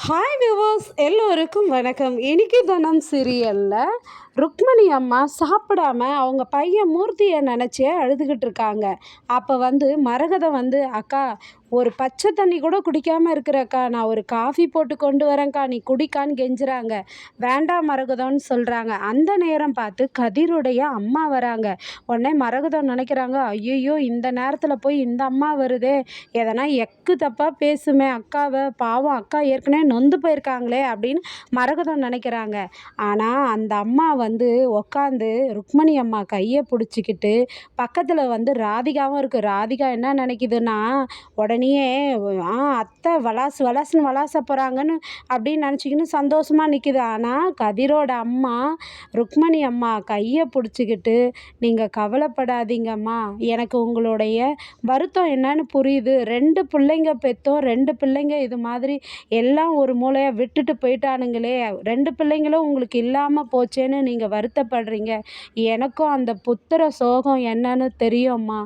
Hi viewers, எல்லோருக்கும் வணக்கம். இன்னைக்கு தினம் சீரியலில் ருக்மணி அம்மா சாப்பிடாம அவங்க பையன் மூர்த்தியை நினச்சே அழுதுகிட்டு இருக்காங்க. அப்போ மரகதம் அக்கா, ஒரு பச்சை தண்ணி கூட குடிக்காமல் இருக்கிறக்கா, நான் ஒரு காஃபி போட்டு கொண்டு வரேன்க்கா, நீ குடிக்கான்னு கெஞ்சுறாங்க. வேண்டாம் மரகதம்னு சொல்கிறாங்க. அந்த நேரம் பார்த்து கதிருடைய அம்மா வராங்க. உடனே மரகதம் நினைக்கிறாங்க, ஐயோ இந்த நேரத்தில் போய் இந்த அம்மா வருதே, எதனா எக்கு தப்பாக பேசுமே அக்காவை, பாவம் அக்கா ஏற்கனவே நொந்து போயிருக்காங்களே அப்படின்னு மரகதம் நினைக்கிறாங்க. ஆனால் அந்த அம்மா உக்காந்து ருக்மணி அம்மா கையை பிடிச்சிக்கிட்டு பக்கத்தில் ராதிகாவும் இருக்குது. ராதிகா என்ன நினைக்குதுன்னா, உடனே அத்தை வலாசு வலாசுன்னு வலாச போகிறாங்கன்னு அப்படின்னு நினச்சிக்கின்னு சந்தோஷமாக நிற்கிது. ஆனால் கதிரோட அம்மா ருக்மணி அம்மா கையை பிடிச்சிக்கிட்டு, நீங்கள் கவலைப்படாதீங்கம்மா, எனக்கு உங்களுடைய வருத்தம் என்னன்னு புரியுது, 2 பிள்ளைங்க பெற்றோம், 2 பிள்ளைங்க இது மாதிரி எல்லாம் ஒரு மூலையை விட்டுட்டு போயிட்டானுங்களே, 2 பிள்ளைங்களும் உங்களுக்கு இல்லாமல் போச்சேன்னு நீங்கள் வருத்தப்படுறீங்க. எனக்கும் அந்த புத்திர சோகம் என்னன்னு தெரியும்மா,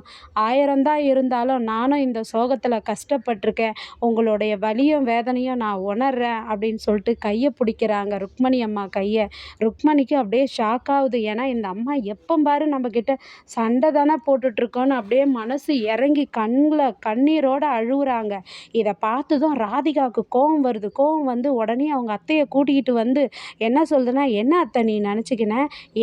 1000 தான் இருந்தாலும் நானும் இந்த சோகத்தில் கஷ்டப்பட்டிருக்கேன், உங்களுடைய வலியும் வேதனையும் நான் உணர்றேன் அப்படின்னு சொல்லிட்டு கையை பிடிக்கிறாங்க ருக்மணி அம்மா கையை. ருக்மணிக்கு அப்படியே ஷாக் ஆகுது. ஏன்னா இந்த அம்மா எப்போ பாரு நம்மக்கிட்ட சண்டை தானே போட்டுட்ருக்கோன்னு அப்படியே மனசு இறங்கி கண்ணீரோடு அழுகுறாங்க. இதை பார்த்ததும் ராதிகாவுக்கு கோவம் வருது. கோவம் உடனே அவங்க அத்தையை கூட்டிக்கிட்டு என்ன சொல்லுதுன்னா, என்ன அத்தை நீ நினச்சிக்கின,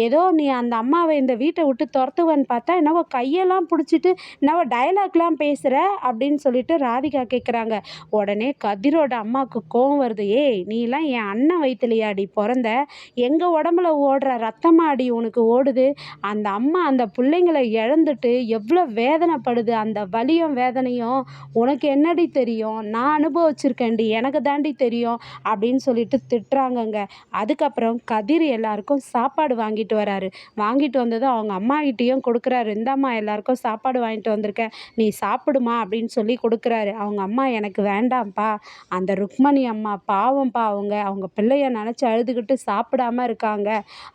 ஏதோ நீ அந்த அம்மாவை இந்த வீட்டை விட்டு துரத்துவன்னு பார்த்தா என்னவோ கையெல்லாம் பிடிச்சிட்டு என்னவோ டைலாக்லாம் பேசுகிற அப்படின்னு சொல்லிட்டு ராதிகா கேட்குறாங்க. உடனே கதிரோட அம்மாவுக்கு கோவம் வருது. ஏய், நீலாம் என் அண்ணன் வயிற்றுலையாடி பிறந்த, எங்கள் உடம்புல ஓடுற ரத்தமாடி உனக்கு ஓடுது. அந்த அம்மா அந்த பிள்ளைங்களை இழந்துட்டு எவ்வளோ வேதனைப்படுது, அந்த வலியும் வேதனையும் உனக்கு என்னடி தெரியும், நான் அனுபவிச்சிருக்கேன்டி, எனக்கு தாண்டி தெரியும் அப்படின்னு சொல்லிட்டு திட்டுறாங்கங்க. அதுக்கப்புறம் கதிர் எல்லாருக்கும் சாப்பாடு வாங்கிட்டு வராரு. வாங்கிட்டு வந்ததும் அவங்க அம்மாகிட்டேயும் கொடுக்குறாரு. இந்தாம்மா எல்லாருக்கும் சாப்பாடு வாங்கிட்டு வந்திருக்கேன், நீ சாப்பிடுமா அப்படின்னு சொல்லி கொடுக்குறாரு. அவங்க அம்மா, எனக்கு வேண்டாம்ப்பா, அந்த ருக்மணி அம்மா பாவம்ப்பா, அவங்க பிள்ளைய நினச்சி அழுதுகிட்டு சாப்பிடாம இருக்காங்க,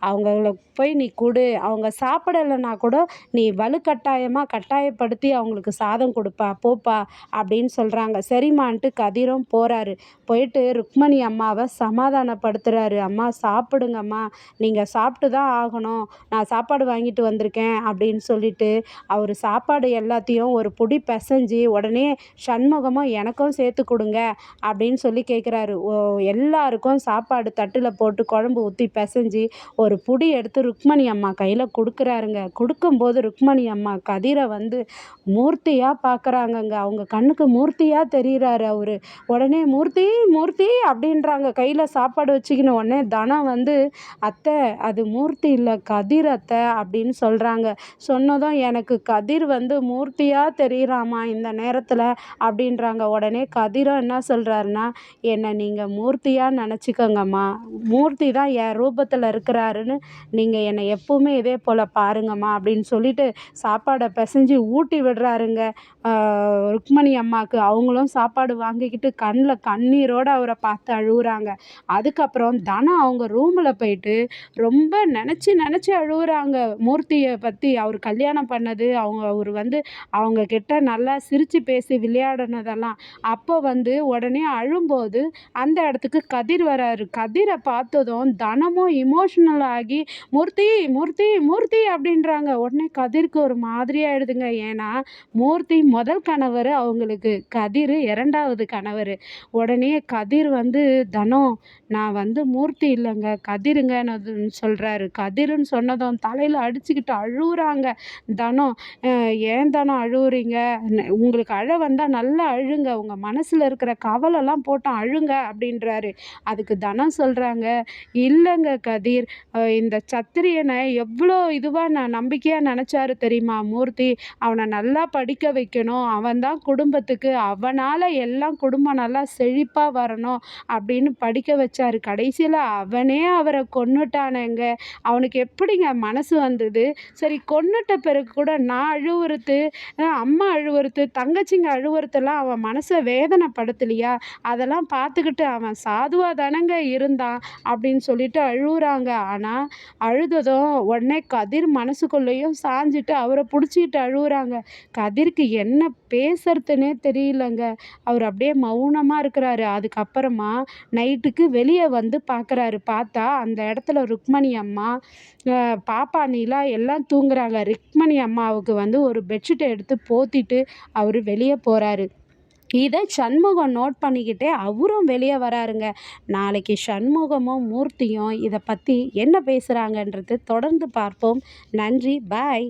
அவங்கள போய் நீ கொடு, அவங்க சாப்பிடலைன்னா கூட நீ வலுக்கட்டாயமாக கட்டாயப்படுத்தி அவங்களுக்கு சாதம் கொடுப்பா போப்பா அப்படின்னு சொல்கிறாங்க. சரிம்மான்ட்டு கதிரும் போகிறாரு. போயிட்டு ருக்மணி அம்மாவை சமாதானப்படுத்துகிறாரு. அம்மா சாப்பிடுங்கம்மா, நீங்கள் சாப்பிட்டு தான் ஆகணும், நான் சாப்பாடு வாங்கிட்டு வந்திருக்கேன் அப்படின்னு சொல்லிட்டு அவர் சாப்பாடு எல்லாத்தையும் ஒரு புடி பிசைஞ்சு உடனே சண்முகமும் எனக்கும் சேர்த்து கொடுங்க அப்படின்னு சொல்லி கேட்குறாரு. எல்லாருக்கும் சாப்பாடு தட்டில் போட்டு குழம்பு ஊற்றி பிசைஞ்சு ஒரு புடி எடுத்து ருக்மணி அம்மா கையில் கொடுக்குறாருங்க. கொடுக்கும்போது ருக்மணி அம்மா கதிரை மூர்த்தியாக பார்க்குறாங்கங்க. அவங்க கண்ணுக்கு மூர்த்தியாக தெரிகிறாரு அவர். உடனே மூர்த்தி மூர்த்தி அப்படின்றாங்க கையில் சாப்பாடு வச்சுக்கின்னு. உடனே தனம் அத்தை, அது மூர்த்தி இல்லை, கதிர் அத்தை அப்படின்னு சொல்கிறாங்க. சொன்னதும் எனக்கு கதிர் மூர்த்தியாக தெரிகிறாமா இந்த நேரத்தில் அப்படின்றாங்க. உடனே கதிரும் என்ன சொல்கிறாருன்னா, என்னை நீங்கள் மூர்த்தியாக நினச்சிக்கோங்கம்மா, மூர்த்தி தான் என் ரூபத்தில் இருக்கிறாருன்னு நீங்கள் என்னை எப்போவுமே இதே போல் பாருங்கம்மா அப்படின்னு சொல்லிட்டு சாப்பாடை பிசைஞ்சு ஊட்டி விடுறாருங்க ருக்மணி அம்மாவுக்கு. அவங்களும் சாப்பாடு வாங்கிக்கிட்டு கண்ணில் கண்ணீரோடு அவரை பார்த்து அழுகுறாங்க. அதுக்கப்புறம் தனம் அவங்க ரூமில் போயிட்டு ரொம்ப நினச்சி அழுகுறாங்க மூர்த்தியை பற்றி. அவர் கல்யாணம் பண்ணது, அவர் அவங்க கிட்ட நல்லா சிரித்து பேசி விளையாடினதெல்லாம். அப்போ உடனே அழும்போது அந்த இடத்துக்கு கதிர் வராரு. கதிரை பார்த்ததும் தனமும் இமோஷனல் ஆகி மூர்த்தி மூர்த்தி மூர்த்தி அப்படின்றாங்க. உடனே கதிருக்கு ஒரு மாதிரியாகிடுதுங்க. ஏன்னா மூர்த்தி முதல் கணவர் அவங்களுக்கு, கதிர் 2வது கணவர். உடனே கதிர் தனம், நான் மூர்த்தி இல்லைங்க கதிருங்கன்னு சொல்கிறாரு. கதிருன்னு சொன்னதும் தலையில் அடிச்சுக்கிட்டு அழுகுறாங்க தனம். ஏன் தனம் அழுகுறீங்க, உங்களுக்கு அழ வந்தால் நல்லா அழுங்க, உங்கள் மனசில் இருக்கிற கவலைலாம் போட்டு அழுங்க அப்படின்றாரு. அதுக்கு தனம் சொல்கிறாங்க, இல்லைங்க கதிர், இந்த சத்திரியனை எவ்வளோ இதுவாக நான் நம்பிக்கையாக நினச்சாரு தெரியுமா மூர்த்தி, அவனை நல்லா படிக்க வைக்கணும், அவன் தான் குடும்பத்துக்கு, அவனால் எல்லாம் குடும்பம் நல்லா செழிப்பாக வரணும் அப்படின்னு படிக்க வச்சாரு. கடைசியில் அவனே அவரை கொன்னுட்டானேங்க. அவனுக்கு எப்படிங்க மனசு வந்தது? சரி, கொன்னுட்ட பிறகு கூட நான் அழுவுறது, அம்மா அழுவுறது, தங்கச்சிங்க அழுவுறதெல்லாம் அவன் மனசை வேதனைப்படுத்தலையா? அதெல்லாம் பார்த்துக்கிட்டு அவன் சாதுவா தானங்க இருந்தான் அப்படின்னு சொல்லிட்டு அழுவுறாங்க. ஆனால் அழுததும் உடனே கதிர் மனசுக்குள்ளேயும் சாஞ்சிட்டு அவரை பிடிச்சிக்கிட்டு அழுவுறாங்க. கதிருக்கு என்ன பேசுறதுன்னே தெரியலங்க. அவர் அப்படியே மௌனமாக இருக்கிறாரு. அதுக்கப்புறமா நைட்டுக்கு வெளியே வந்து பார்க்குறாரு. பார்த்தா அந்த இடத்துல ருக்மணி அம்மா, பாப்பா நிலா எல்லாம் தூங்குறாங்க. ருக்மணி அம்மாவுக்கு வந்து ஒரு பெட்ஷீட்டை எடுத்து போத்திட்டு அவர் வெளியே போகிறாரு. இதை சண்முகம் நோட் பண்ணிக்கிட்டே அவரும் வெளியே வராருங்க. நாளைக்கு சண்முகமும் மூர்த்தியும் இதை பற்றி என்ன பேசுகிறாங்கன்றது தொடர்ந்து பார்ப்போம். நன்றி. பாய்.